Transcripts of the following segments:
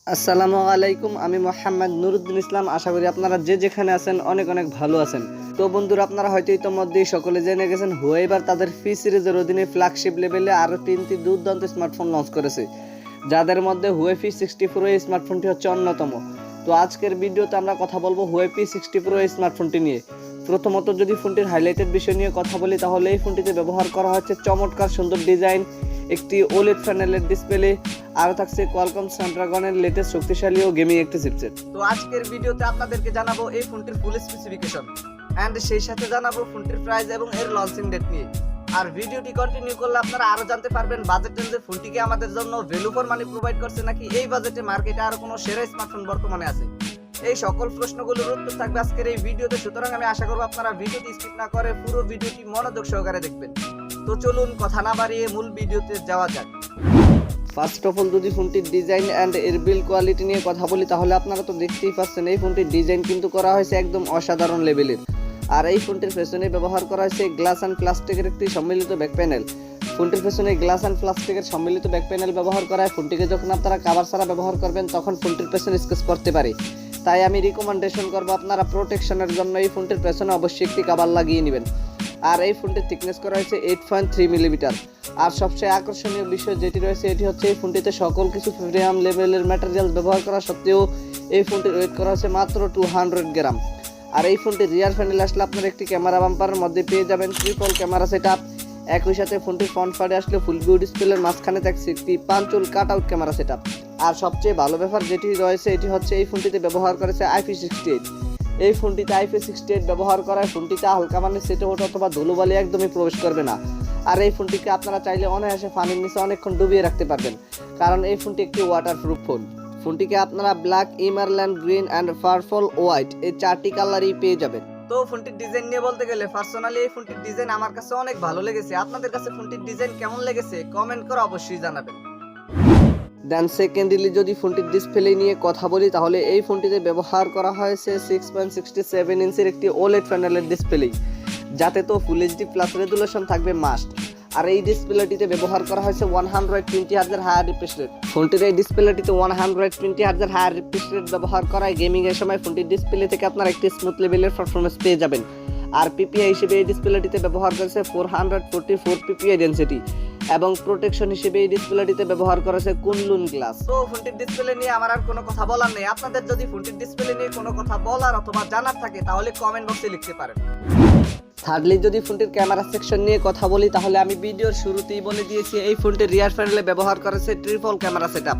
আসসালামু আলাইকুম, আমি মোহাম্মদ নুরুদ্দিন ইসলাম। আশা করি আপনারা যে যেখানে আছেন অনেক অনেক ভালো আছেন। তো বন্ধুরা, আপনারা হয়তো ইতিমধ্যেই সকলে জেনে গেছেন হুয়াওয়ে এবার তাদের পি সিরিজের অধীনে ফ্ল্যাগশিপ লেভেলে আরও 3টি দুর্দান্ত স্মার্টফোন লঞ্চ করেছে, যাদের মধ্যে হুয়াওয়ে P60 প্রো এই স্মার্টফোনটি হচ্ছে অন্যতম। তো আজকের ভিডিওতে আমরা কথা বলবো হুয়াওয়ে P60 প্রো এই স্মার্টফোনটি নিয়ে। প্রথমত যদি ফোনটির হাইলাইটেড বিষয় নিয়ে কথা বলি, তাহলে এই ফোনটিতে ব্যবহার করা হচ্ছে চমৎকার সুন্দর ডিজাইন, একটি ওলেড প্যানেলের ডিসপ্লে, আরও থাকছে কোয়ালকম স্ন্যাপড্রাগনের লেটেস্ট শক্তিশালী ও গেমিং একটি চিপসেট। তো আজকের ভিডিওতে আপনাদেরকে জানাবো এই ফোনটির ফুল স্পেসিফিকেশন এন্ড সেই সাথে জানাবো ফোনটির প্রাইস এবং এর লঞ্চিং ডেট নিয়ে। আর ভিডিওটি কন্টিনিউ করলে আপনারা আরো জানতে পারবেন বাজেট রেঞ্জে ফোনটিকে আমাদের জন্য ভ্যালু ফর মানি প্রোভাইড করছে নাকি এই বাজেটে মার্কেটে আর কোনো সেরা স্মার্টফোন বর্তমানে আছে। এই সকল প্রশ্নগুলোর উত্তর থাকবে আজকের এই ভিডিওতে, সুতরাং আমি আশা করব আপনারা ভিডিওটি স্কিপ না করে পুরো ভিডিওটি মনোযোগ সহকারে দেখবেন। তো চলুন কথা না বাড়িয়ে মূল ভিডিওতে যাওয়া যাক। ফার্স্ট অফ অল যদি ফোনটির ডিজাইন অ্যান্ড এর বিল্ড কোয়ালিটি নিয়ে কথা বলি, তাহলে আপনারা তো দেখতেই পাচ্ছেন এই ফোনটির ডিজাইন কিন্তু করা হয়েছে একদম অসাধারণ লেভেলের। আর এই ফোনটির পেছনে ব্যবহার করা হয়েছে গ্লাস অ্যান্ড প্লাস্টিকের একটি সম্মিলিত ব্যাক প্যানেল। ফোনটির পেছনে গ্লাস অ্যান্ড প্লাস্টিকের সম্মিলিত ব্যাক প্যানেল ব্যবহার করা হয়। ফোনটিকে যখন আপনারা কাভার ছাড়া ব্যবহার করবেন তখন ফোনটির পেছনে স্কেচ করতে পারে, তাই আমি রিকমেন্ডেশন করবো আপনারা প্রোটেকশনের জন্য এই ফোনটির পেছনে অবশ্যই একটি কাভার লাগিয়ে নেবেন। আর এই ফোনটির থিকনেস করা হয়েছে 8.3 মিলিমিটার। আর সবচেয়ে আকর্ষণীয় বিষয় যেটি রয়েছে এটি হচ্ছে এই ফোনটিতে সকল কিছু প্রিমিয়াম লেভেলের ম্যাটেরিয়াল ব্যবহার করা সত্ত্বেও এই ফোনটির ওয়েট করা হচ্ছে মাত্র 200 গ্রাম। আর এই ফোনটির রিয়ার প্যানেল আসলে আপনারা একটি ক্যামেরা বাম্পারের মধ্যে পেয়ে যাবেন ট্রিপল ক্যামেরা সেট আপ। একই সাথে ফোনটির ফ্রন্ট পার্টে আসলে ফুল ভিউ ডিসপ্লের মাঝখানে থাকছে একটি punch hole cut out camera set up. আর সবচেয়ে ভালো ব্যাপার যেটি রয়েছে এটি হচ্ছে এই ফোনটিতে ব্যবহার করেছে IP68। এই ফোনটিতে IP68 ব্যবহার করায় ফোনটিতে হালকা পানির সেটে ওঠা অথবা ধুলোবালি একদমই প্রবেশ করবে না। আর এই ফোনটিকে আপনারা চাইলে অনায়াসে পানির নিচে অনেকক্ষণ ডুবিয়ে রাখতে পারবেন, কারণ এই ফোনটি একটি ওয়াটারপ্রুফ ফোন। ফোনটিকে আপনারা black, emerald green and purple white এই 4টি কালারই পেয়ে যাবেন। তো ফোনটির ডিজাইন নিয়ে বলতে গেলে পার্সোনালি এই ফোনটির ডিজাইন আমার কাছে অনেক ভালো লেগেছে। আপনাদের কাছে ফোনটির ডিজাইন কেমন লেগেছে কমেন্ট করে অবশ্যই জানাবেন। দেন সেকেন্ডলি যদি ফোনটির ডিসপ্লে নিয়ে কথা বলি, তাহলে এই ফোনটিতে ব্যবহার করা হয়েছে 6.67 ইঞ্চির একটি ওলেড প্যানেলের ডিসপ্লে, যাতে তো ফুল এইচডি প্লাস রেজুলেশন থাকবে মাস্ট। আর এই ডিসপ্লেটিতে ব্যবহার করা হয়েছে 120 হার্জ হায়ার রিফ্রেশ রেট। ফোনটির এই ডিসপ্লেটিতে 120 হার্জ হায়ার রিফ্রেশ রেট ব্যবহার করায় গেমিং এর সময় ফোনটির ডিসপ্লে থেকে আপনারা একটি স্মুথ লেভেলের পারফরম্যান্স পেয়ে যাবেন। আর পিপিআই হিসেবে এই ডিসপ্লেটিতে ব্যবহার করেছে 444 পিপিআই ডেনসিটি এবং প্রোটেকশন হিসেবে এই ডিসপ্লেটিতে ব্যবহার করেছে কুনলুন গ্লাস। তো ফোনটির ডিসপ্লে নিয়ে আমার আর কোনো কথা বলার নেই। আপনাদের যদি ফোনটির ডিসপ্লে নিয়ে কোনো কথা বলার অথবা জানার থাকে তাহলে কমেন্ট বক্সে লিখতে পারেন। থার্ডলি যদি ফোনটির ক্যামেরা সেকশন নিয়ে কথা বলি, তাহলে আমি ভিডিওর শুরুতেই বলে দিয়েছি এই ফোনটির রিয়ার প্যানেলে ব্যবহার করেছে ট্রিপল ক্যামেরা সেটআপ,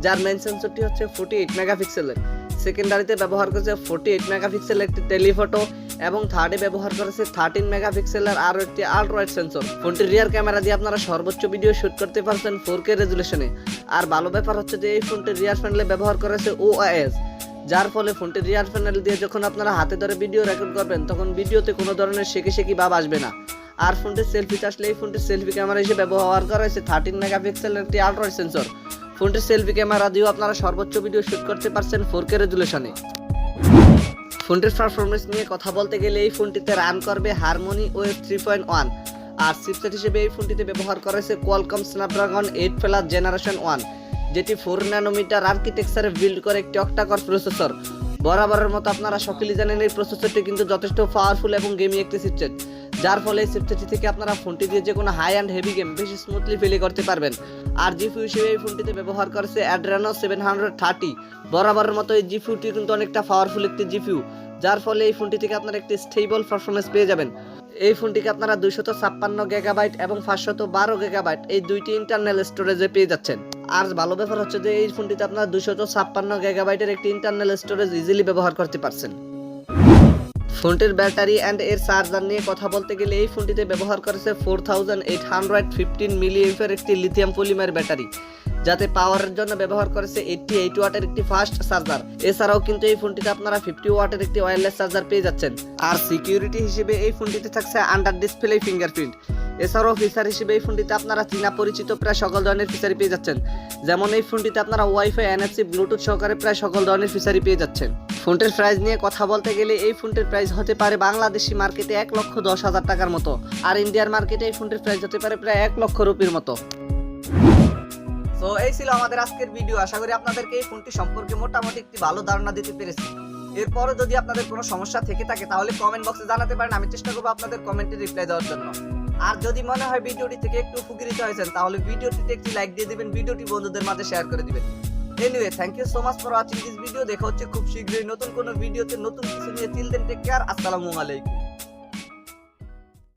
যার মেইন সেন্সরটি হচ্ছে 48 মেগাপিক্সেলের। সেকেন্ডারিতে ব্যবহার করেছে 48 মেগাপিক্সেলের একটি টেলিফটো এবং থার্ডে ব্যবহার করেছে 13 মেগাপিক্সেলের আরও একটি আল্ট্রা ওয়াইড সেন্সর। ফোনটির রিয়ার ক্যামেরা দিয়ে আপনারা সর্বোচ্চ ভিডিও শুট করতে পারছেন 4K রেজুলেশনে। আর ভালো ব্যাপার হচ্ছে যে এই ফোনটির রিয়ার প্যানেলে ব্যবহার করেছে OIS, যার ফলে ফোনটির রিয়ার প্যানেল দিয়ে যখন আপনারা হাতে ধরে ভিডিও রেকর্ড করবেন তখন ভিডিওতে কোনো ধরনের শেকি ভাব আসবে না। আর ফোনটির সেলফিতে আসলে এই ফোনটির সেলফি ক্যামেরা হিসেবে ব্যবহার করা হয়েছে 13 মেগাপিক্সেলের একটি আল্ট্রা ওয়াইড সেন্সর। ফোনটির সেলফি ক্যামেরা দিয়েও আপনারা সর্বোচ্চ ভিডিও শুট করতে পারছেন 4K রেজুলেশনে। ফোনটির পারফরম্যান্স নিয়ে কথা বলতে গেলে এই ফোনটিতে রান করবে হারমোনি OS 3.1। আর চিপসেট হিসেবে এই ফোনটিতে ব্যবহার করেছে কোয়ালকম স্ন্যাপড্রাগন 8 প্লাস জেনারেশন 1, যেটি 4 ন্যানোমিটার আর্কিটেকচারে বিল্ড করে একটি অক্টাকর প্রসেসর। বরাবরের মতো আপনারা সকলেই জানেন এই প্রসেসরটি কিন্তু যথেষ্ট পাওয়ারফুল এবং গেমিং একটি চিপসেট, যার ফলে এই চিপসেটটি থেকে আপনারা ফোনটি দিয়ে যে কোনো হাই অ্যান্ড হেভি গেম বেশি স্মুথলি প্লে করতে পারবেন। আর জিপিইউ হিসেবে এই ফোনটিতে ব্যবহার করেছে Adreno 730। বরাবরের মতো এই জিপিইউটি কিন্তু অনেকটা পাওয়ারফুল একটি জিপিইউ, যার ফলে এই ফোনটি থেকে আপনারা একটি স্টেবল পারফরম্যান্স পেয়ে যাবেন। এই ফোনটিকে আপনারা 256 গিগাবাইট এবং 512 গিগাবাইট এই দুইটি ইন্টারনাল স্টোরেজে পেয়ে যাচ্ছেন। আর ভালো ব্যাপার হচ্ছে যে এই ফোনটিতে আপনারা 256 গিগাবাইটের একটি ইন্টারনাল স্টোরেজ ইজিলি ব্যবহার করতে পারছেন। ফোনটির ব্যাটারি অ্যান্ড এর চার্জার নিয়ে কথা বলতে গেলে এই ফোনটিতে ব্যবহার করেছে 4815 মিলিঅ্যাম্পিয়ার একটি লিথিয়াম পলিমার ব্যাটারি, যাতে পাওয়ারের জন্য ব্যবহার করেছে 88 ওয়াটের একটি ফাস্ট চার্জার। এছাড়াও কিন্তু এই ফোনটিতে আপনারা 50 ওয়াটের একটি ওয়্যারলেস চার্জার পেয়ে যাচ্ছেন। আর সিকিউরিটি হিসেবে এই ফোনটিতে থাকছে আন্ডার ডিসপ্লে ফিঙ্গারপ্রিন্ট। এছাড়াও ফিচার হিসেবে এই ফোনটিতে আপনারা চীনা পরিচিত প্রায় সকল ধরনের ফিচারই পেয়ে যাচ্ছেন, যেমন এই ফোনটিতে আপনারা ওয়াইফাই, NFC, ব্লুটুথ সহকারে প্রায় সকল ধরনের ফিচারই পেয়ে যাচ্ছেন। ফোনটির প্রাইস নিয়ে কথা বলতে গেলে এই ফোনটির প্রাইস হতে পারে বাংলাদেশি মার্কেটে 1,10,000 টাকার মতো, আর ইন্ডিয়ার মার্কেটে এই ফোনটির প্রাইস হতে পারে প্রায় 1 লক্ষ রুপির মতো। তো এই ছিল আমাদের আজকের ভিডিও। আশা করি আপনাদেরকে এই ফোনটি সম্পর্কে মোটামুটি একটি ভালো ধারণা দিতে পেরেছি। এরপরে যদি আপনাদের কোনো সমস্যা থেকে থাকে তাহলে কমেন্ট বক্সে জানাতে পারেন, আমি চেষ্টা করবো আপনাদের কমেন্টে রিপ্লাই দেওয়ার জন্য। আর যদি মনে হয় ভিডিওটি থেকে একটু উপকৃত হয়েছেন তাহলে ভিডিওটিতে একটি লাইক দিয়ে দিবেন, ভিডিওটি বন্ধুদের মাঝে শেয়ার করে দিবেন। Anyway, thank you so much for watching this video. দেখা হচ্ছে খুব শীঘ্রই নতুন কোনো ভিডিওতে নতুন কিছু নিয়ে। টিল দেন টেক কেয়ার, আসসালামু আলাইকুম।